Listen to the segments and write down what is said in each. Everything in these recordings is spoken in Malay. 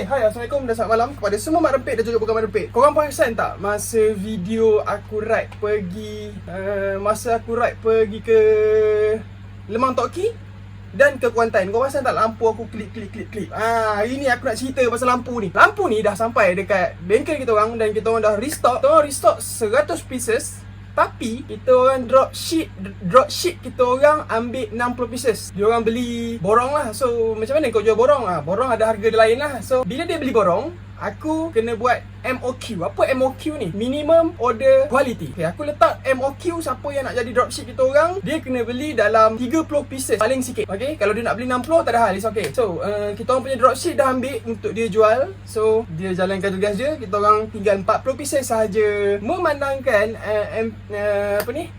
Hai, Assalamualaikum dan selamat malam kepada semua mak rempit dan juga bukan mak rempit. Korang perasan tak masa video aku ride pergi ke Lemang Tok Ki dan ke Kuantan? Kau perasan tak lampu aku klip. Hari ni aku nak cerita pasal lampu ni. Lampu ni dah sampai dekat bengkel kita orang dan kita orang dah restock. Kita orang restock 100 pieces. Tapi kita orang drop ship kita orang ambil 60 pieces. Dia orang beli borong lah. So macam mana kau jual borong? Borong ada harga dia lain lah. So bila dia beli borong, aku kena buat MOQ. Apa MOQ ni? Minimum Order Quality. Okay, aku letak MOQ. Siapa yang nak jadi dropship kita orang, dia kena beli dalam 30 pieces paling sikit. Okay, kalau dia nak beli 60 tak ada hal, it's okay. So kita orang punya dropship dah ambil untuk dia jual. So dia jalankan tugas dia. Kita orang tinggal 40 pieces sahaja. Memandangkan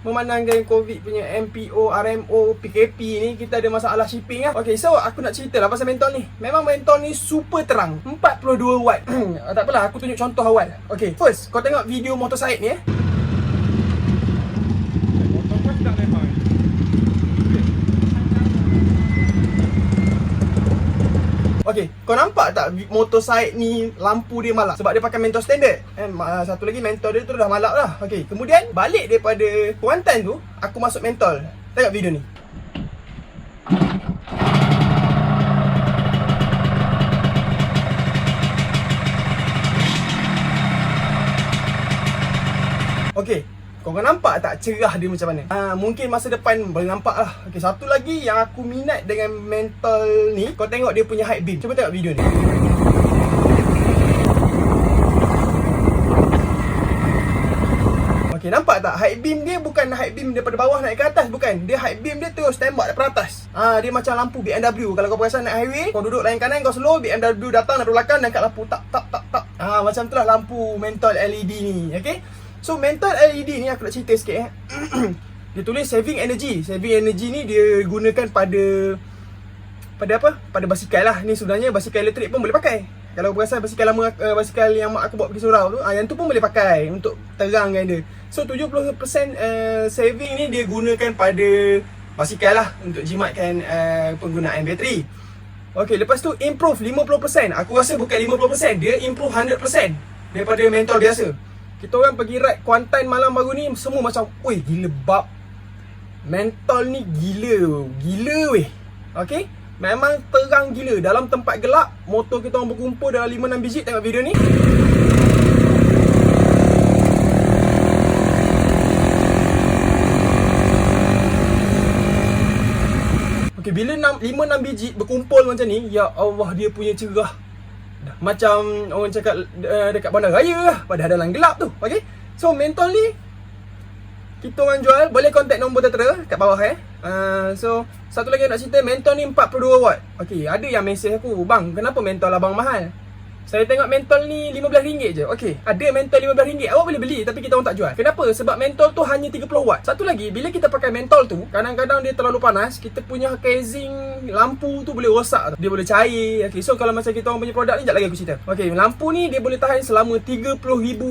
memandangkan COVID punya MPO, RMO, PKP ni, kita ada masalah shipping lah. Okay, so aku nak cerita lah pasal mentol ni. Memang mentol ni super terang, 42 watt. Tak apalah, aku tunjuk contoh awal. Okay, first kau tengok video motor Syed ni Okay, kau nampak tak motor Syed ni lampu dia malap? Sebab dia pakai mentol standard. Satu lagi mentol dia tu dah malap lah. Okay, kemudian balik daripada Kuantan tu, aku masuk mentol. Tengok video ni. Okay, korang nampak tak cerah dia macam mana? Mungkin masa depan boleh nampak lah. Okay, satu lagi yang aku minat dengan mentol ni, kau tengok dia punya high beam. Cuba tengok video ni. Okay, nampak tak? High beam dia bukan high beam daripada bawah naik ke atas, bukan. Dia high beam dia terus tembak daripada atas. Dia macam lampu BMW. Kalau kau perasan naik highway, kau duduk lain kanan, kau slow, BMW datang dari belakang dan kat lampu tak. Macam tu lah lampu mentol LED ni. Okay, so mentol LED ni aku nak cerita sikit Dia tulis saving energy. Saving energy ni dia gunakan pada apa? Pada basikal lah. Ni sebenarnya basikal elektrik pun boleh pakai. Kalau perasan basikal lama, basikal yang mak aku bawa pergi surau tu, yang tu pun boleh pakai untuk terangkan dia. So 70% saving ni dia gunakan pada basikal lah, untuk jimatkan penggunaan bateri. Okay, lepas tu improve 50%. Aku rasa bukan 50%, dia improve 100% daripada mentol biasa. Kita orang pergi ride Kuantan malam baru ni, semua macam, oi gila bab, mentol ni gila weh. Okay, memang terang gila. Dalam tempat gelap, motor kita orang berkumpul dalam 5-6 biji. Tengok video ni. Okay, bila 5-6 biji berkumpul macam ni, ya Allah, dia punya cerah macam orang cakap dekat bandar raya lah, padahal dalam gelap tu. Okay, so mentol ni kita orang jual. Boleh contact nombor tertera kat bawah So satu lagi nak cerita, mentol ni 42 watt. Okay, ada yang mesej aku, bang kenapa mentol abang mahal? Saya tengok mentol ni RM15 je. Okay, ada mentol RM15, awak boleh beli, tapi kita orang tak jual. Kenapa? Sebab mentol tu hanya 30 watt. Satu lagi, bila kita pakai mentol tu, kadang-kadang dia terlalu panas, kita punya casing lampu tu boleh rosak. Dia boleh cair. Okay, so kalau macam kita orang punya produk ni, sekejap lagi aku cerita. Okay, lampu ni dia boleh tahan selama 30,000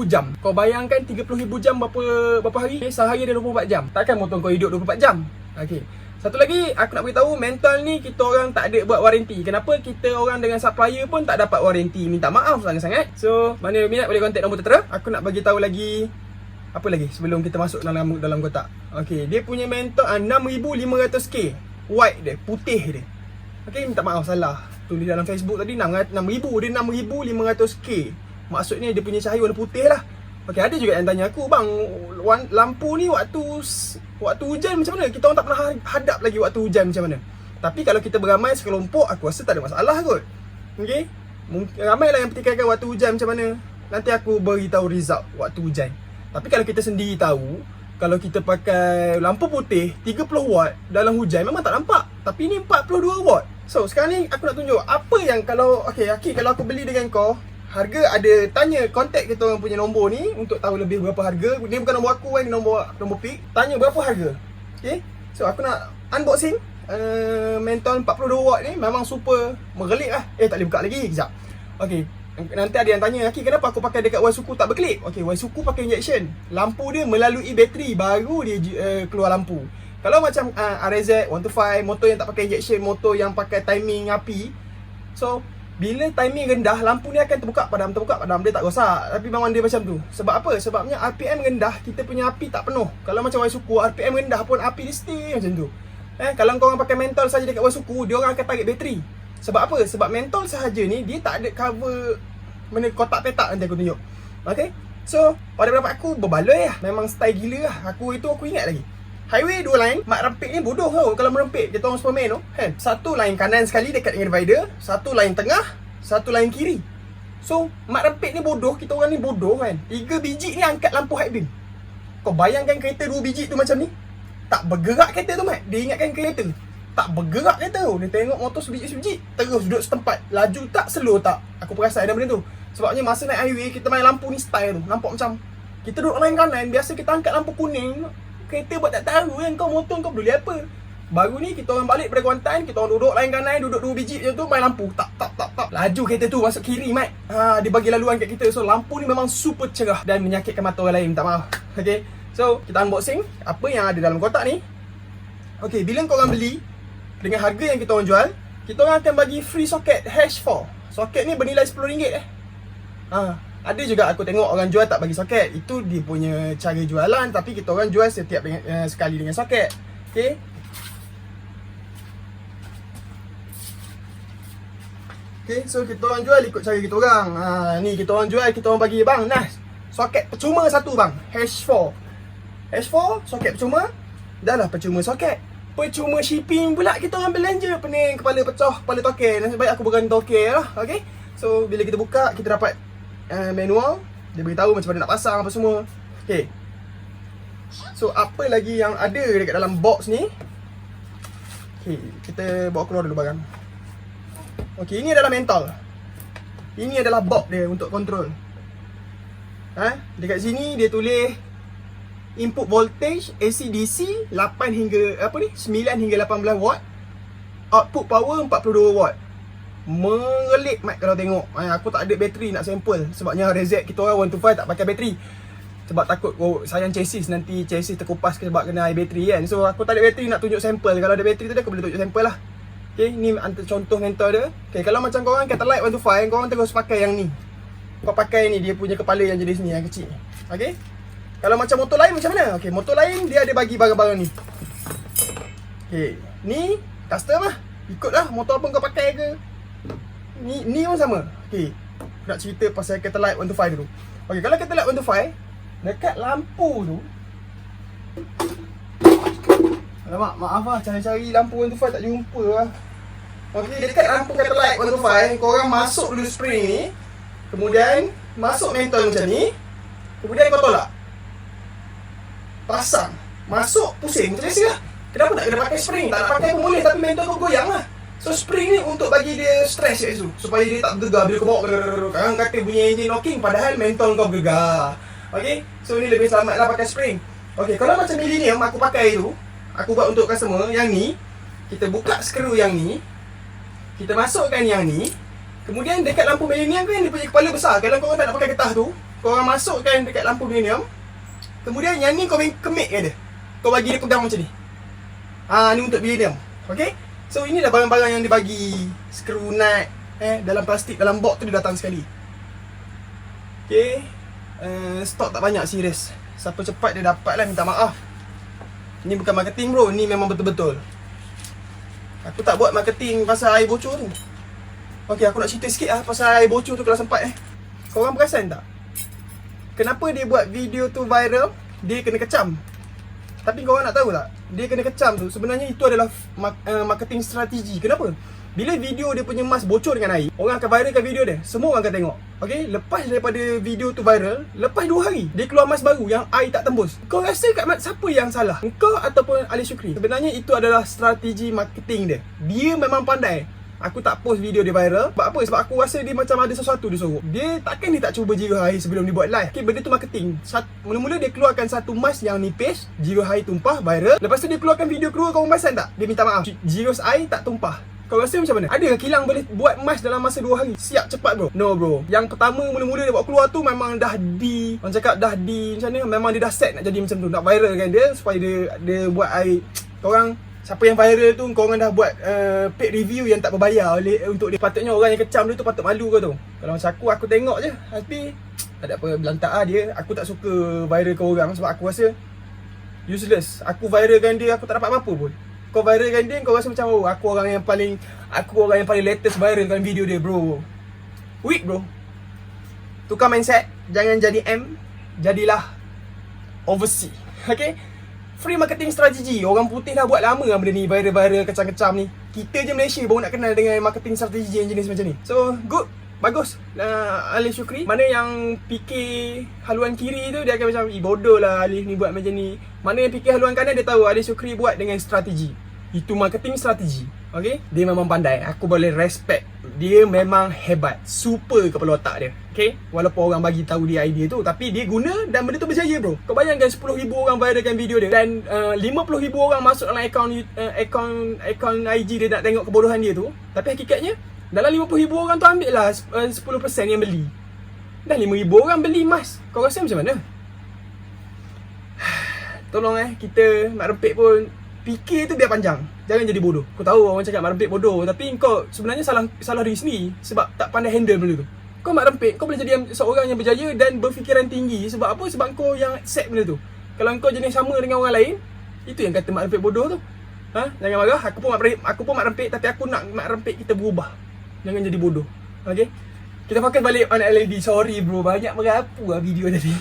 jam. Kau bayangkan 30,000 jam berapa hari? Okay, sehari dia 24 jam. Takkan motor kau hidup 24 jam? Okay, satu lagi aku nak beritahu, mentol ni kita orang tak ada buat waranti. Kenapa? Kita orang dengan supplier pun tak dapat waranti. Minta maaf sangat-sangat. So mana minat boleh contact nombor tertera. Aku nak bagi tahu lagi apa lagi sebelum kita masuk dalam kotak. Okey, dia punya mentol 6500K. White dia, putih dia. Okey, minta maaf salah. Tulis dalam Facebook tadi 6000, dia 6500K. Maksudnya dia punya cahaya warna putih lah. Okey, ada juga yang tanya aku, bang, lampu ni waktu hujan macam mana? Kita orang tak pernah hadap lagi waktu hujan macam mana. Tapi kalau kita beramai sekelompok, aku rasa tak ada masalah kot. Okey, ramailah yang pertikaikan waktu hujan macam mana. Nanti aku beritahu result waktu hujan. Tapi kalau kita sendiri tahu, kalau kita pakai lampu putih 30 watt dalam hujan, memang tak nampak. Tapi ni 42 watt. So sekarang ni aku nak tunjuk apa yang kalau kalau aku beli dengan kau, harga ada, tanya kontak kita orang punya nombor ni untuk tahu lebih berapa harga. Dia bukan nombor aku ni, nombor pick. Tanya berapa harga. Okay, so aku nak unboxing mentol 42 watt ni. Memang super merelik lah. Tak boleh buka lagi, kejap. Okay, nanti ada yang tanya, Aki kenapa aku pakai dekat Waisuku tak berkelip? Okay, Waisuku pakai injection. Lampu dia melalui bateri, baru dia keluar lampu. Kalau macam RZ 125, motor yang tak pakai injection, motor yang pakai timing api, so Bila timing rendah, lampu ni akan terbuka padam. Dia tak rosak. Tapi memang dia macam tu. Sebab apa? Sebabnya RPM rendah, kita punya api tak penuh. Kalau macam wayar suku, RPM rendah pun api dia stay macam tu. Kalau korang pakai mentol saja dekat wayar suku, dia orang akan tarik bateri. Sebab apa? Sebab mentol sahaja ni, dia tak ada cover mana kotak petak nanti aku tunjuk. Okay? So, pada pendapat aku, berbaloi lah. Memang style gila lah. Aku ingat lagi. Highway 2 line, mak rempit ni bodoh tau kalau merempit. Kita orang Superman tu kan. Satu line kanan sekali dekat dengan divider, satu line tengah, satu line kiri. So, mak rempit ni bodoh, kita orang ni bodoh kan. 3 biji ni angkat lampu high beam. Kau bayangkan kereta 2 biji tu macam ni. Tak bergerak kereta tu mat. Dia ingatkan kereta. Tak bergerak kereta tu. Dia tengok motor sebiji-sebiji, terus duduk setempat. Laju tak, slow tak. Aku perasan ada benda tu. Sebabnya masa naik highway, kita main lampu ni style tu. Nampak macam kita duduk line kanan, biasa kita angkat lampu kuning. Kereta buat tak tahu kan, kau motor kau peduli apa. Baru ni kita orang balik pada Kuantan, kita orang duduk line kanan, duduk 2 biji macam tu, main lampu. Tak. Laju kereta tu masuk kiri mat. Dia bagi laluan kat kita. So lampu ni memang super cerah dan menyakitkan mata orang lain, minta maaf. Okay, so kita unboxing apa yang ada dalam kotak ni. Okay, bila korang beli dengan harga yang kita orang jual, kita orang akan bagi free soket H4. Soket ni bernilai RM10 ada juga aku tengok orang jual tak bagi soket. Itu dia punya cara jualan. Tapi kita orang jual setiap sekali dengan soket. Okay. Okay, so kita orang jual ikut cara kita orang. Ni kita orang jual, kita orang bagi bang Nas, soket percuma satu bang, H4. Soket percuma. Dah lah percuma soket, percuma shipping pula kita orang belanja. Pening kepala pecah, kepala token. Nasib baik aku berani token lah. Okay. So bila kita buka, kita dapat manual. Dia beritahu macam mana nak pasang apa semua. Okay. So apa lagi yang ada dekat dalam box ni? Okay, kita bawa keluar dulu barang. Okay, ini adalah mentol. Ini adalah box dia untuk control. Dekat sini dia tulis input voltage AC DC 8 hingga 9 hingga 18 watt. Output power 42 watt. Mengelik mat kalau tengok. Aku tak ada bateri nak sampel. Sebabnya RZ kita orang 125 tak pakai bateri. Sebab takut sayang chassis, nanti chassis terkupas sebab kena air bateri kan. So aku tak ada bateri nak tunjuk sampel. Kalau ada bateri tu aku boleh tunjuk sampel lah. Okay, ni antara contoh mentor dia. Okay, kalau macam korang kata light 125, korang terus pakai yang ni. Kau pakai ni, dia punya kepala yang jenis ni, yang kecil. Okay. Kalau macam motor lain macam mana? Okay, motor lain dia ada bagi barang-barang ni. Okay, ni custom lah. Ikutlah motor apa kau pakai ke. Ni pun sama. Okay, nak cerita pasal Catalyt 125 dulu. Okay, kalau Catalyt 125, dekat lampu tu, alamak, maaf lah, cari-cari lampu 125 tak jumpa lah. Okay, dekat lampu Catalyt 125, korang masuk dulu spring ni, kemudian masuk mentol macam ni, kemudian kau tolak, pasang, masuk, pusing, macam biasa lah. Kenapa tak kena pakai spring? Tak nak pakai pun boleh, tapi mentol kau goyang lah. So spring ni untuk bagi dia stress kat situ, supaya dia tak bergegar bila kau bawa. Kadang kata bunyi engine locking, padahal mentol kau bergegar. Okay, so ni lebih selamat lah pakai spring. Okay, kalau macam Millennium aku pakai tu, aku buat untuk customer, yang ni kita buka skru yang ni, kita masukkan yang ni, kemudian dekat lampu Millennium kan dia punya kepala besar. Kalau korang tak nak pakai getah tu, korang masukkan dekat lampu Millennium, kemudian yang ni kau kemikkan dia, kau bagi dia pegang macam ni. Ni untuk Millennium. Okay, so ini dah barang-barang yang dibagi. Skru nut dalam plastik, dalam box tu dia datang sekali. Okay, stok tak banyak, serius. Siapa cepat dia dapat lah, minta maaf. Ni bukan marketing bro, ni memang betul-betul. Aku tak buat marketing pasal air bocor tu. Okay, aku nak cerita sikit lah pasal air bocor tu kalau sempat. Korang perasan tak? Kenapa dia buat video tu viral? Dia kena kecam. Tapi korang nak tahu tak? Dia kena kecam tu, sebenarnya itu adalah marketing strategi. Kenapa? Bila video dia punya mask bocor dengan air, orang akan viralkan video dia, semua orang akan tengok. Okay, lepas daripada video tu viral, lepas 2 hari, dia keluar mask baru yang air tak tembus. Kau rasa kat siapa yang salah? Engkau ataupun Ali Shukri? Sebenarnya itu adalah strategi marketing dia. Dia memang pandai. Aku tak post video dia viral. Sebab apa? Sebab aku rasa dia macam ada sesuatu dia sorok. Dia takkan dia tak cuba zero high sebelum dia buat live. Okay, benda tu marketing. Mula-mula dia keluarkan satu mask yang nipis, zero high tumpah, viral. Lepas tu dia keluarkan video keluar, kau perasan tak? Dia minta maaf, zero air tak tumpah. Kau rasa macam mana? Adakah kilang boleh buat mask dalam masa 2 hari? Siap cepat bro? No bro. Yang pertama mula-mula dia buat keluar tu memang orang cakap macam ni, memang dia dah set nak jadi macam tu, nak viral kan dia, supaya dia buat air. Korang siapa yang viral tu korang dah buat paid review yang tak berbayar untuk dia. Patutnya orang yang kecam dia tu patut malu ke tu. Kalau macam aku tengok je, tapi tak ada apa, belantak lah dia. Aku tak suka viralkan orang sebab aku rasa useless. Aku viralkan dia, aku tak dapat apa-apa pun. Kau viralkan dia, kau rasa macam aku orang yang paling latest viralkan video dia, bro. Weak, bro. Tukar mindset, jangan jadi M, jadilah oversee. Okay? Free marketing strategi. Orang putih dah buat lama lah benda ni, viral-viral kecam-kecam ni. Kita je Malaysia baru nak kenal dengan marketing strategi yang jenis macam ni. So, good. Bagus. Alif Syukri. Mana yang fikir haluan kiri tu, dia akan macam, bodoh lah Alif ni buat macam ni. Mana yang fikir haluan kanan, dia tahu Alif Syukri buat dengan strategi. Itu marketing strategi. Okay? Dia memang pandai. Aku boleh respect. Dia memang hebat. Super kepala otak dia. Okay? Walaupun orang bagi tahu dia idea tu, tapi dia guna dan benda tu berjaya, bro. Kau bayangkan 10,000 orang viralkan video dia dan 50,000 orang masuk dalam akaun IG dia nak tengok kebodohan dia tu. Tapi hakikatnya dalam 50,000 orang tu ambil lah 10% yang beli. Dan 5,000 orang beli emas. Kau rasa macam mana? Tolong kita mak rempit pun fikir tu biar panjang. Jangan jadi bodoh. Kau tahu orang cakap mak rempit bodoh, tapi kau sebenarnya salah diri sendiri sebab tak pandai handle benda tu. Kau mak rempit, kau boleh jadi seorang yang berjaya dan berfikiran tinggi. Sebab apa? Sebab kau yang accept benda tu. Kalau kau jenis sama dengan orang lain, itu yang kata mak rempit bodoh tu. Jangan marah. Aku pun mak rempit, tapi aku nak mak rempit kita berubah. Jangan jadi bodoh. Okay? Kita fokus balik on LED. Sorry bro, banyak merapu lah video tadi.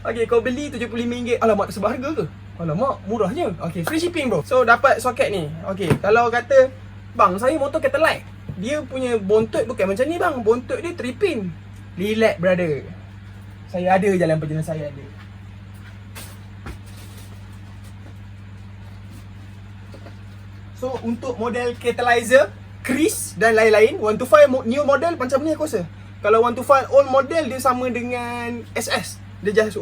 Okay, kau beli RM75. Alamak, tersebut harga ke? Alamak, murahnya. Okay, free shipping bro. So, dapat soket ni. Okay, kalau kata, bang, saya motor Catalite. Dia punya bontot bukan macam ni bang. Bontot dia 3 pin. Relax brother. Saya ada jalan perjalanan saya ada. So, untuk model catalyzer, Chris dan lain-lain, 125 new model macam ni aku rasa. Kalau 125 old model, dia sama dengan SS. Dia just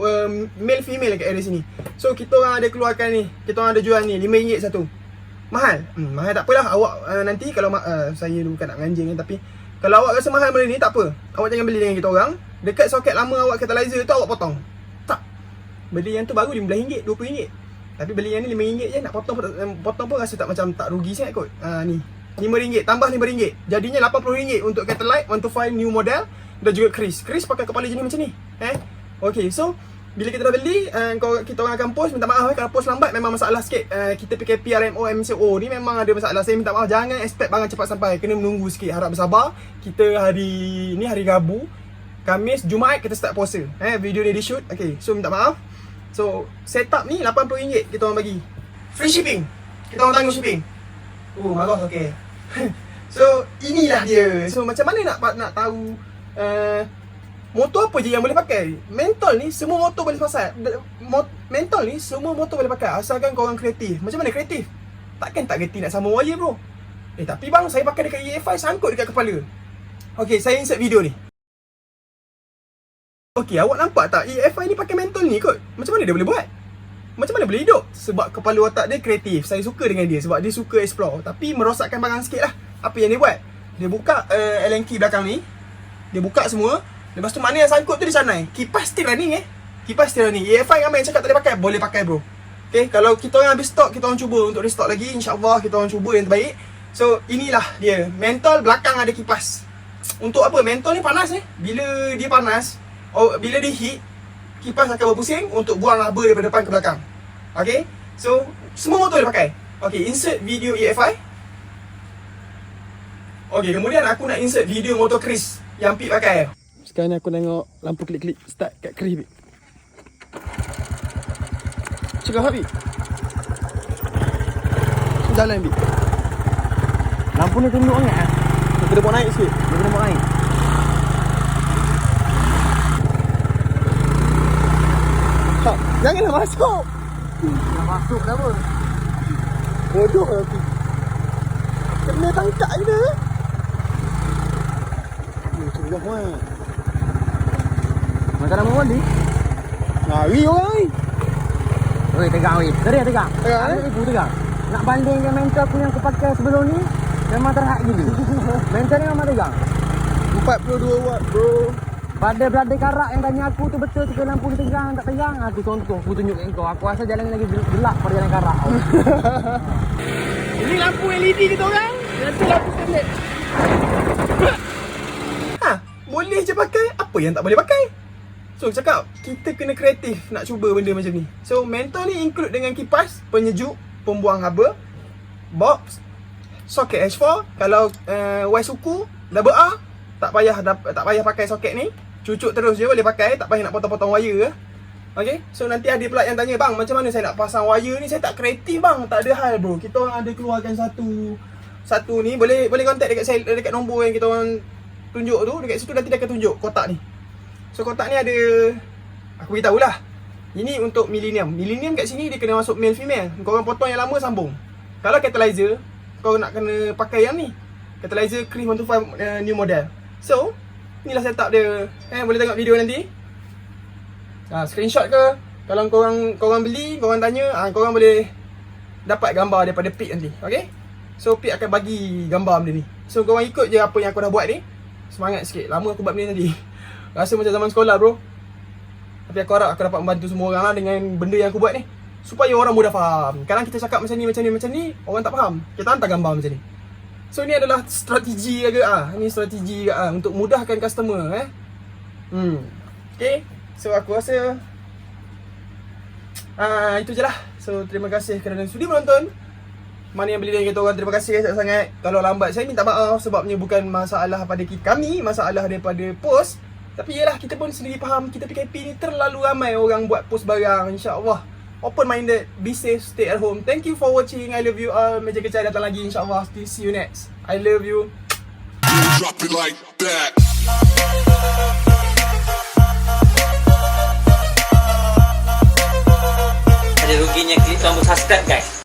male female kat area sini. So kita orang ada keluarkan ni, kita orang ada jual ni RM5 satu. Mahal? Mahal tak apalah. Awak nanti kalau saya bukan nak nganjing tapi kalau awak rasa mahal benda ni tak apa. Awak jangan beli dengan kita orang. Dekat soket lama awak catalyzer tu awak potong. Tak. Beli yang tu baru RM15, RM20. Tapi beli yang ni RM5 je, nak potong pun rasa tak macam tak rugi sangat kot. Ni RM5 tambah RM5. Jadinya RM80 untuk Catalite 125 new model dan juga Chris. Chris pakai kepala jenis macam ni. Okay, so bila kita dah beli, kita orang akan post. Minta maaf kalau post lambat memang masalah sikit. Kita PKP RMO MCO ni memang ada masalah. Saya minta maaf, jangan expect barang cepat sampai. Kena menunggu sikit, harap bersabar. Kita hari ni hari Rabu, Khamis, Jumaat kita start puasa. Video ni di shoot. Okay, so minta maaf. So setup ni RM80 kita orang bagi. Free shipping. Kita orang tanggung shipping. Bagus, okay. So inilah dia. So macam mana nak tahu motor apa je yang boleh pakai? Mentol ni semua motor boleh pakai. Mentol ni semua motor boleh pakai asalkan korang kreatif. Macam mana kreatif? Takkan tak reti nak sama wire bro. Tapi bang, saya pakai dekat EFI sangkut dekat kepala. Okay, saya insert video ni. Okay, awak nampak tak? EFI ni pakai mentol ni kot. Macam mana dia boleh buat? Macam mana boleh hidup? Sebab kepala otak dia kreatif. Saya suka dengan dia sebab dia suka explore. Tapi merosakkan barang sikit lah. Apa yang dia buat? Dia buka Allen key belakang ni. Dia buka semua. Lepas tu mana yang sangkut tu disanai. Kipas still running Kipas still running. EFI ramai yang cakap tak boleh pakai. Boleh pakai bro. Okay, kalau kita orang habis stok, kita orang cuba untuk restock lagi. InsyaAllah kita orang cuba yang terbaik. So inilah dia. Mentol belakang ada kipas. Untuk apa? Mentol ni panas Bila dia panas, bila dia heat, kipas akan berpusing untuk buang laba daripada depan ke belakang. Okay, so semua motor boleh pakai. Okay, insert video EFI. Okay, kemudian aku nak insert video motor Chris yang Pip pakai. Sekarang ni aku tengok lampu klip-klip start kat Chris. Cegah Habib. Jalan Bip. Lampu ni tunduk sangat Kita buat naik sikit. Dia kena buat naik. Janganlah masuk. Nak masuk dah apa? Bodoh lah tu. Kena tangkap je dah. Cegah kan. Macam nama orang ni? Lari orang ni. Oi, tegang weh. Tegang. Ada ibu tegang. Nak bandingkan mentor aku yang aku pakai sebelum ni, memang terhad gila. Mentor ni memang tegang. 42 watt bro. Pada berada karak yang tanya aku tu betul tu lampu ni tegang tak tegang. Aku contoh, aku tunjuk kat kau. Aku rasa jalan lagi gelap pada jalan karak. Ini lampu LED kita orang. Yang tu lampu standard. Ha, boleh je pakai. Apa yang tak boleh pakai? So cakap, kita kena kreatif nak cuba benda macam ni. So Mentor ni include dengan kipas, penyejuk, pembuang haba, box, soket H4. Kalau Y suku, double R, tak payah pakai soket ni. Cucuk terus je boleh pakai, tak payah nak potong-potong wire. Okay, so nanti ada pula yang tanya, bang macam mana saya nak pasang wire ni? Saya tak kreatif bang. Tak ada hal bro, kita orang ada keluarkan satu ni. Boleh contact dekat saya, dekat nombor yang kita orang tunjuk tu. Dekat situ nanti dia akan tunjuk kotak ni. So kotak ni ada, aku beritahu lah, ini untuk millennium. Millennium kat sini dia kena masuk male female. Kau orang potong yang lama sambung. Kalau catalyzer, kau nak kena pakai yang ni, catalyzer Chris 125 new model. So inilah setup dia. Boleh tengok video nanti. Screenshot ke, kalau korang beli, korang tanya, korang boleh dapat gambar daripada Pik nanti. Okay, so Pik akan bagi gambar benda ni. So korang ikut je apa yang aku dah buat ni. Semangat sikit, lama aku buat benda ni tadi. Rasa macam zaman sekolah bro. Tapi aku harap aku dapat membantu semua orang lah dengan benda yang aku buat ni, supaya orang mudah faham. Kadang kita cakap macam ni, orang tak faham. Kita hantar gambar macam ni. So ni adalah strategi agak Ni strategi agak untuk mudahkan customer Okay, so aku rasa itu je lah. So terima kasih kerana sudi menonton. Mana yang beli dengan kita orang, terima kasih sangat-sangat. Kalau lambat saya minta maaf, sebabnya bukan masalah pada kami, masalah daripada post. Tapi yelah, kita pun sendiri faham, kita PKP ni terlalu ramai orang buat post barang. InsyaAllah open minded, be safe, stay at home. Thank you for watching, I love you all. Meja Kecai datang lagi insyaAllah. See you next. I love you. Drop it like that. Ada ruginya klik tombol subscribe guys.